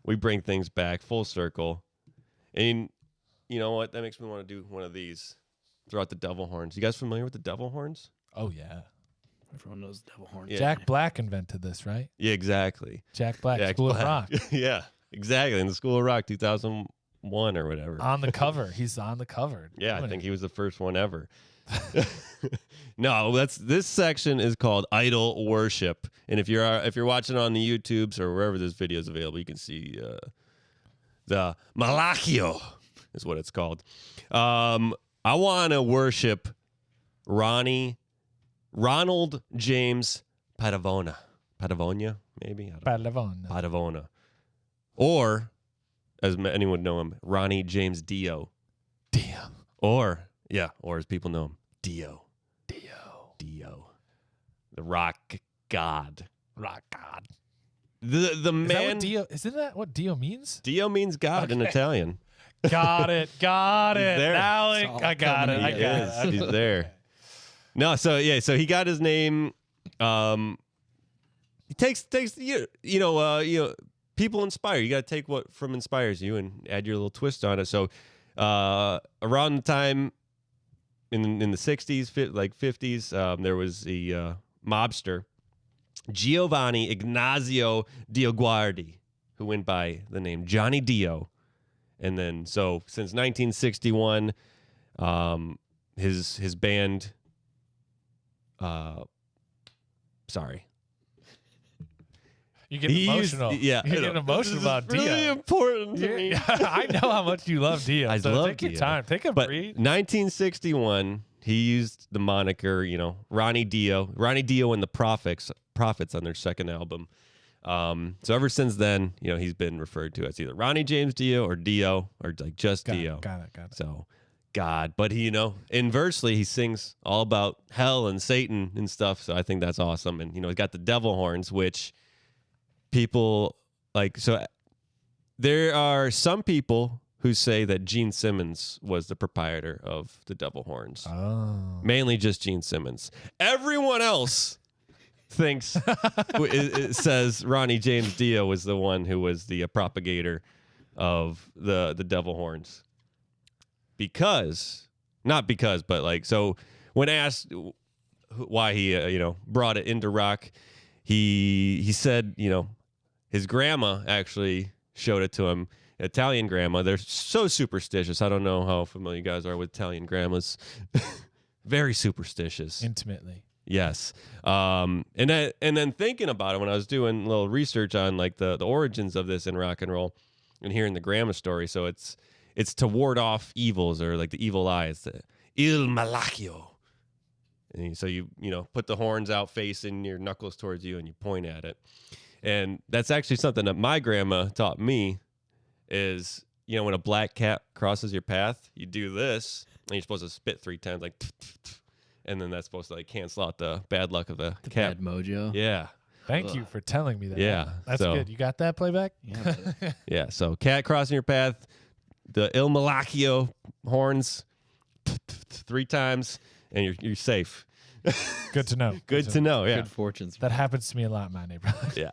we bring things back full circle. And you know what? That makes me want to do one of these. Throw out the devil horns. You guys familiar with the devil horns? Oh, yeah. Everyone knows devil horns. Yeah. Jack Black invented this, right? Yeah, exactly. Jack Black, School of Rock. Yeah, exactly. In the School of Rock, 2001 or whatever. On the cover. He's on the cover. Yeah, I think he was the first one ever. No, this section is called idol worship, and if you're watching on the YouTubes or wherever this video is available, you can see the Malacchio is what it's called. I want to worship Ronald James Patagonia, maybe Patagonia, or as anyone would know him, Ronnie James Dio, or as people know him, Dio, the rock god. The man. Isn't that what Dio means? Dio means God in Italian. Got it. There. Now I got it. He's there. No, so he got his name. He takes people inspire. You got to take what from inspires you and add your little twist on it. So around the time in the 60s, like 50s, there was a mobster, Giovanni Ignazio Dioguardi, who went by the name Johnny Dio. And then, so since 1961, his band, sorry. You get emotional. You get emotional about Dio. Really important to me. I know how much you love Dio. I so love take your Dio. time. Take a breathe. 1961, he used the moniker, Ronnie Dio and the Prophets on their second album. So ever since then, he's been referred to as either Ronnie James Dio or Dio or like just Dio. Got it. So God, but he, inversely, he sings all about hell and Satan and stuff. So I think that's awesome. And, he's got the devil horns, which people like. So there are some people who say that Gene Simmons was the proprietor of the devil horns. Oh. Mainly just Gene Simmons. Everyone else thinks it says Ronnie James Dio was the one who was the propagator of the devil horns. But like, so when asked why he brought it into rock, he said his grandma actually showed it to him. Italian grandma, they're so superstitious. I don't know how familiar you guys are with Italian grandmas. Very superstitious. Intimately. Yes. And then thinking about it when I was doing a little research on like the origins of this in rock and roll and hearing the grandma story. So it's to ward off evils or like the evil eye. It's the Il Malacchio. And so you put the horns out facing your knuckles towards you and you point at it. And that's actually something that my grandma taught me is, when a black cat crosses your path, you do this and you're supposed to spit 3 times like and then that's supposed to like cancel out the bad luck of the cat. Bad mojo. Yeah. Thank you for telling me that. Yeah. That's good. You got that playback? Yeah. Yeah. So cat crossing your path, the Il Malacchio horns 3 times, and you're safe. Good to know. Good to know. Yeah. Good fortunes. That happens to me a lot in my neighborhood. Yeah.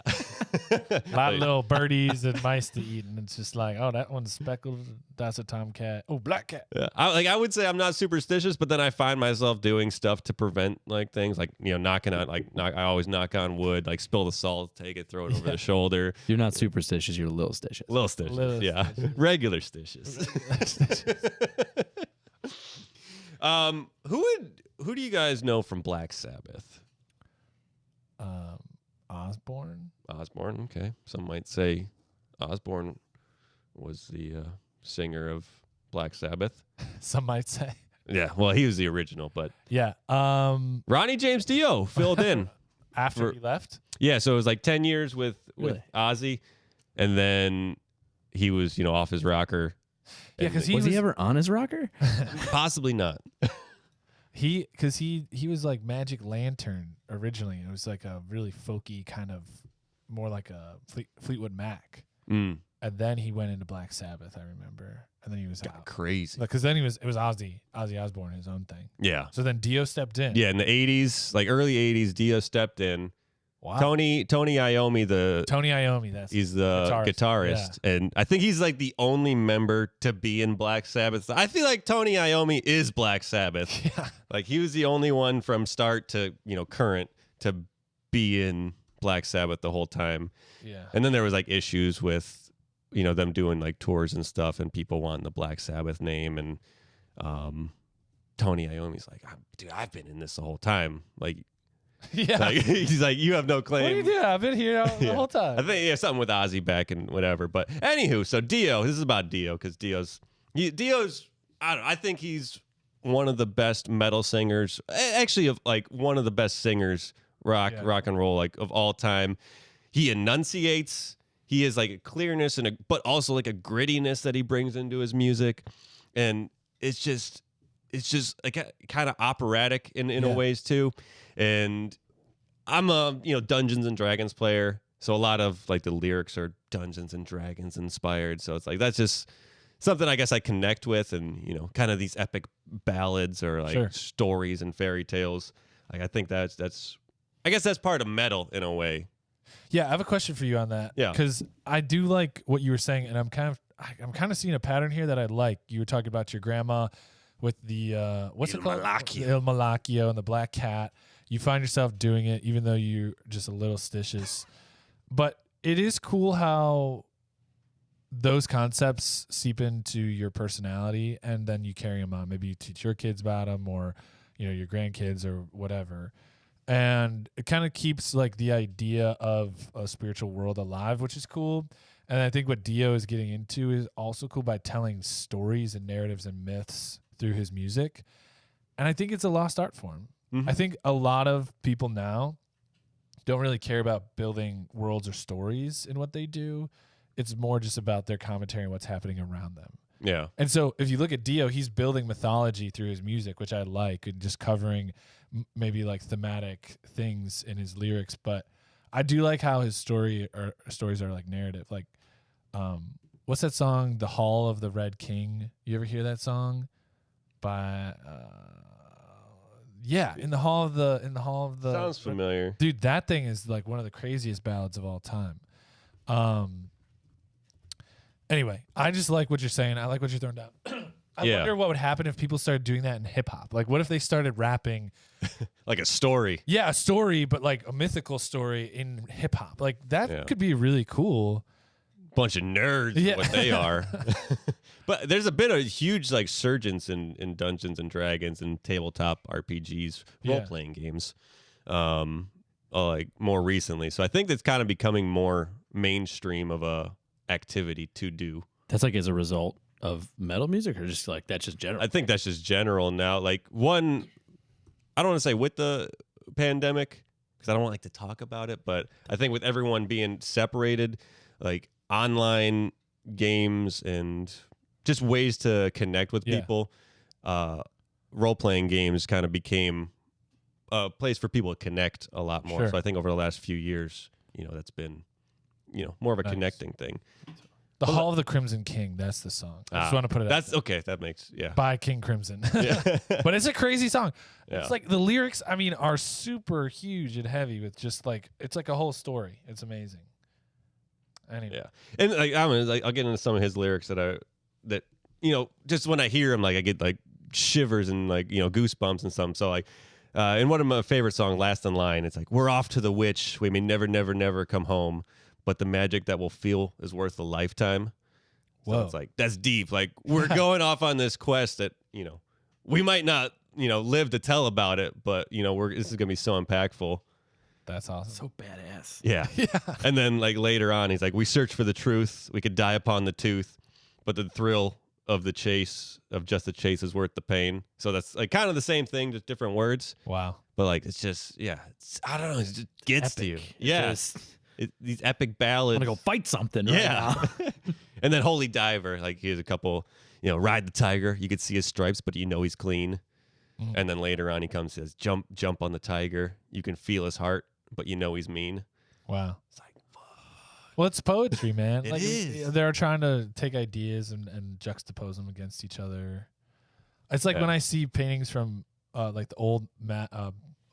A lot of little birdies and mice to eat, and it's just like, oh, that one's speckled. That's a tomcat. Oh, black cat. Yeah. I would say I'm not superstitious, but then I find myself doing stuff to prevent like things like knocking on I always knock on wood, like spill the salt, take it, throw it over the shoulder. You're not superstitious. You're little stitious. Little stitious. Yeah. Regular stitious. Who do you guys know from Black Sabbath? Osborne. Osborne, okay. Some might say Osborne was the singer of Black Sabbath. Some might say. Yeah, well, he was the original, but yeah. Ronnie James Dio filled in after he left. Yeah, so it was like 10 years with Ozzy, and then he was off his rocker. Yeah, because was he ever on his rocker? Possibly not. He was like Magic Lantern originally. It was like a really folky kind of, more like a Fleetwood Mac. Mm. And then he went into Black Sabbath, I remember. And then he was out. Crazy. Because then it was Ozzy Osbourne, his own thing. Yeah. So then Dio stepped in. Yeah, in the 80s, like early 80s, Dio stepped in. Wow. Tony Iommi, Tony Iommi. he's the guitarist, and I think he's like the only member to be in Black Sabbath. I feel like Tony Iommi is Black Sabbath. Yeah. Like he was the only one from start to current to be in Black Sabbath the whole time. Yeah. And then there was like issues with them doing like tours and stuff, and people wanting the Black Sabbath name, and Tony Iommi's like, dude, I've been in this the whole time. Like. Yeah. Like, he's like, you have no claim. What do you do? I've been here the whole time. I think something with Ozzy back and whatever. But anywho, so Dio, this is about Dio because Dio's, I think he's one of the best metal singers, actually of like one of the best singers, rock and roll, like of all time. He enunciates. He has like a clearness but also like a grittiness that he brings into his music, and it's just like kind of operatic in a ways too. And I'm a Dungeons and Dragons player, so a lot of like the lyrics are Dungeons and Dragons inspired. So it's like that's just something I guess I connect with, and kind of these epic ballads or like stories and fairy tales. Like I think that's I guess that's part of metal in a way. Yeah, I have a question for you on that. Yeah, because I do like what you were saying, and I'm kind of seeing a pattern here that I like. You were talking about your grandma with the what's it called? Malacchio. Il Malacchio and the black cat. You find yourself doing it even though you're just a little stitious. But it is cool how those concepts seep into your personality, and then you carry them on. Maybe you teach your kids about them, or your grandkids or whatever. And it kind of keeps like the idea of a spiritual world alive, which is cool. And I think what Dio is getting into is also cool by telling stories and narratives and myths through his music. And I think it's a lost art form. I think a lot of people now don't really care about building worlds or stories in what they do. It's more just about their commentary and what's happening around them. Yeah. And so if you look at Dio, he's building mythology through his music, which I like, and just covering maybe like thematic things in his lyrics. But I do like how his stories are like narrative. Like, what's that song, The Hall of the Red King? You ever hear that song? By in the hall of the sounds familiar. Dude, that thing is like one of the craziest ballads of all time. Anyway, I just like what you're saying. I like what you're throwing down. I wonder what would happen if people started doing that in hip hop. Like, what if they started rapping like a story? Yeah, a story, but like a mythical story in hip hop. Like that could be really cool. Bunch of nerds, what they are. But there's been a huge like surgence in Dungeons and Dragons and tabletop RPGs, role playing games, like more recently. So I think that's kind of becoming more mainstream of a activity to do. That's like as a result of metal music, or just like that's just general? I think that's just general now. Like I don't want to say with the pandemic because I don't like to talk about it, but I think with everyone being separated, like online games and just ways to connect with people, role-playing games kind of became a place for people to connect a lot more. So I think over the last few years, that's been, more of a connecting thing. The Hall of the Crimson King, that's the song. I just want to put it out there. Okay, that makes, by King Crimson. But it's a crazy song. It's like the lyrics, are super huge and heavy with just like, it's like a whole story. It's amazing. Anyway. Yeah. And I'll get into some of his lyrics that just when I hear him, like I get like shivers and like, goosebumps and something. So like, in one of my favorite songs, Last in Line, it's like, we're off to the witch. We may never, never, never come home, but the magic that we'll feel is worth a lifetime. So it's like, that's deep. Like we're going off on this quest that, we might not, live to tell about it, but this is going to be so impactful. That's awesome. So badass. Yeah. And then like later on, he's like, we search for the truth. We could die upon the tooth, but the thrill of the chase, of just the chase, is worth the pain. So that's like kind of the same thing, just different words. Wow. But like, it's just, I don't know. It just gets to you. Yes. These epic ballads. I'm going to go fight something right now. And then Holy Diver, like here's a couple, ride the tiger. You could see his stripes, but he's clean. And then later on, he comes and says, jump on the tiger. You can feel his heart, but he's mean. Wow. It's like, fuck. Well, it's poetry, man. It is. They're trying to take ideas and juxtapose them against each other. It's like when I see paintings from like the old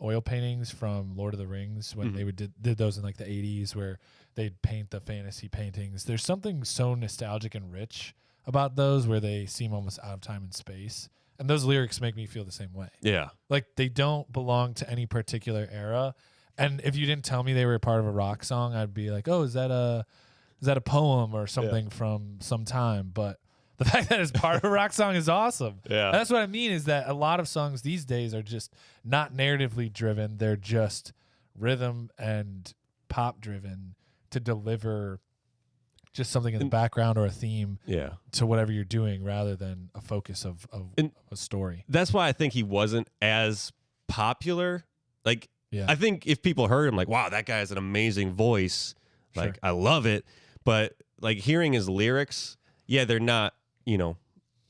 oil paintings from Lord of the Rings when they did those in like the 80s where they'd paint the fantasy paintings. There's something so nostalgic and rich about those where they seem almost out of time and space. And those lyrics make me feel the same way. Yeah. Like they don't belong to any particular era. And if you didn't tell me they were part of a rock song, I'd be like, oh, is that a poem or something from some time? But the fact that it's part of a rock song is awesome. Yeah. And that's what I mean is that a lot of songs these days are just not narratively driven. They're just rhythm and pop driven to deliver just something in the background or a theme to whatever you're doing rather than a focus of a story. That's why I think he wasn't as popular. Like, I think if people heard him, like, wow, that guy has an amazing voice. Like, I love it. But like hearing his lyrics, they're not,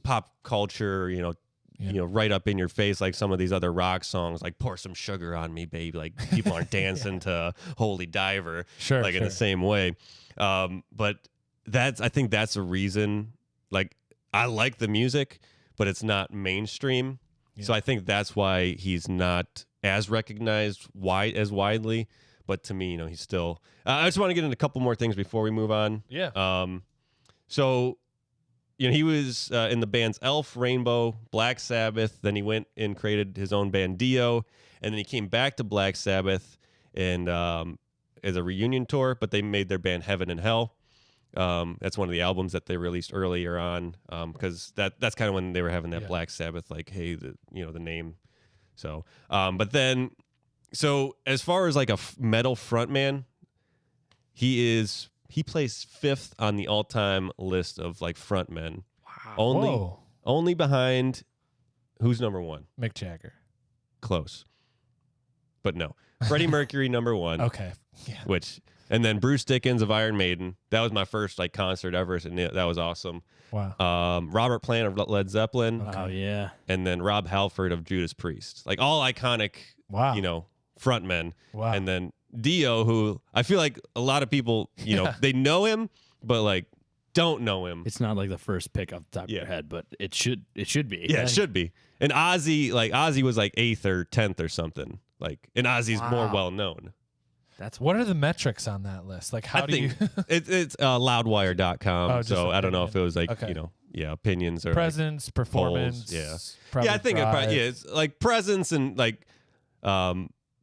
pop culture, right up in your face like some of these other rock songs, like Pour Some Sugar on Me, Baby. Like people aren't dancing to Holy Diver in the same way. But I think that's a reason. Like I like the music, but it's not mainstream. Yeah. So I think that's why he's not as recognized widely. But to me, he's still. I just want to get into a couple more things before we move on. Yeah. So, he was in the bands Elf, Rainbow, Black Sabbath. Then he went and created his own band Dio, and then he came back to Black Sabbath and as a reunion tour. But they made their band Heaven and Hell. That's one of the albums that they released earlier on because that's kind of when they were having that Black Sabbath, like, hey, the name. So, but then, so as far as like a metal frontman, he placed 5th on the all-time list of like frontmen. Wow. Only behind who's number 1? Mick Jagger. Close. But no. Freddie Mercury number 1. Okay. Yeah. And then Bruce Dickinson of Iron Maiden. That was my first like concert ever, and that was awesome. Wow. Robert Plant of Led Zeppelin. Okay. Oh yeah. And then Rob Halford of Judas Priest. Like all iconic, frontmen. Wow. And then Dio, who I feel like a lot of people, they know him, but like don't know him. It's not like the first pick off the top of your head, but it should be. Yeah, it should be. And Ozzy was like 8th or 10th or something. Like, and Ozzy's more well known. What are the metrics on that list? Like, how do you? it's loudwire.com. Oh, so I don't know if it was like opinions or presence, like performance. Polls. I think it's like presence and like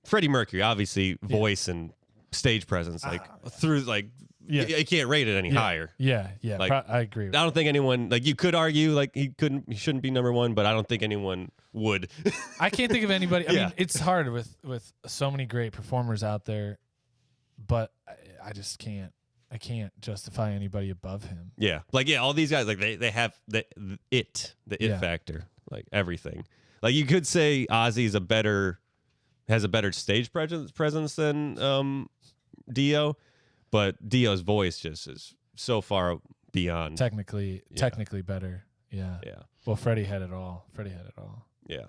Freddie Mercury, obviously voice and stage presence, like through like you can't rate it any higher. Yeah, like, I agree. I don't think anyone like you could argue like he shouldn't be number 1, but I don't think anyone would. I can't think of anybody. I mean, it's hard with so many great performers out there, but I just can't. I can't justify anybody above him. Yeah, like all these guys like they have the it factor, like everything. Like you could say Ozzy's has a better stage presence than Dio, but Dio's voice just is so far beyond. Technically better. Yeah. Yeah. Well, Freddie had it all. Yeah.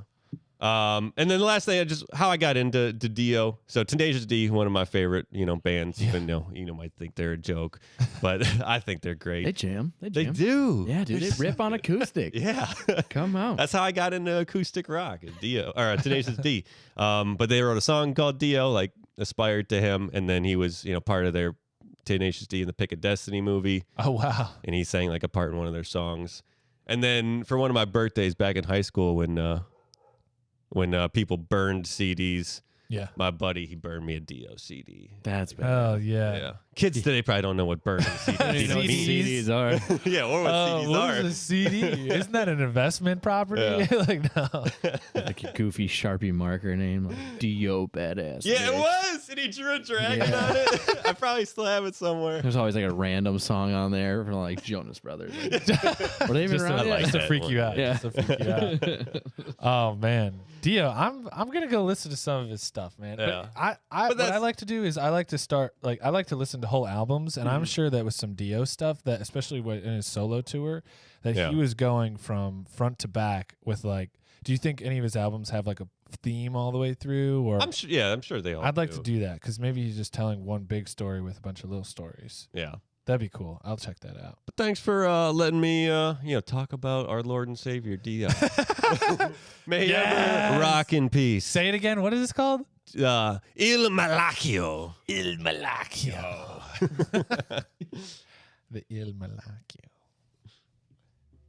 And then the last thing, how I got into Dio. So Tenacious D, one of my favorite, bands. Even though might think they're a joke, but I think they're great. They jam. They do. Yeah, dude. They rip on acoustic. Yeah, come on. That's how I got into acoustic rock. Dio or Tenacious D. But they wrote a song called Dio, like aspired to him, and then he was part of their Tenacious D in the Pick of Destiny movie. Oh wow! And he sang like a part in one of their songs. And then for one of my birthdays back in high school, when people burned CDs, my buddy, he burned me a Dio CD. That's bad. Oh yeah. Kids today probably don't know what burning CDs are. Yeah, or what CDs what are. Is a CD? Isn't that an investment property? Like no. Like your goofy Sharpie marker name, like Dio badass. Yeah, bitch. it was, and he drew a dragon on it. I probably still have it somewhere. There's always like a random song on there from like Jonas Brothers. Like, were they even around? Just to freak you out. Yeah. Just to freak you out. Oh man, Dio, I'm gonna go listen to some of his stuff, man. Yeah. But what I like to do is I like to listen to whole albums, and I'm sure that with some Dio stuff, that especially in his solo tour, that he was going from front to back with like. Do you think any of his albums have like a theme all the way through? Or I'm sure they all. I'd like to do that because maybe he's just telling one big story with a bunch of little stories. Yeah, That'd be cool. I'll check that out. But thanks for letting me, talk about our Lord and Savior Dio. May he ever rock in peace. Say it again. What is this called? Il Malacchio. Il Malacchio. The Il Malacchio.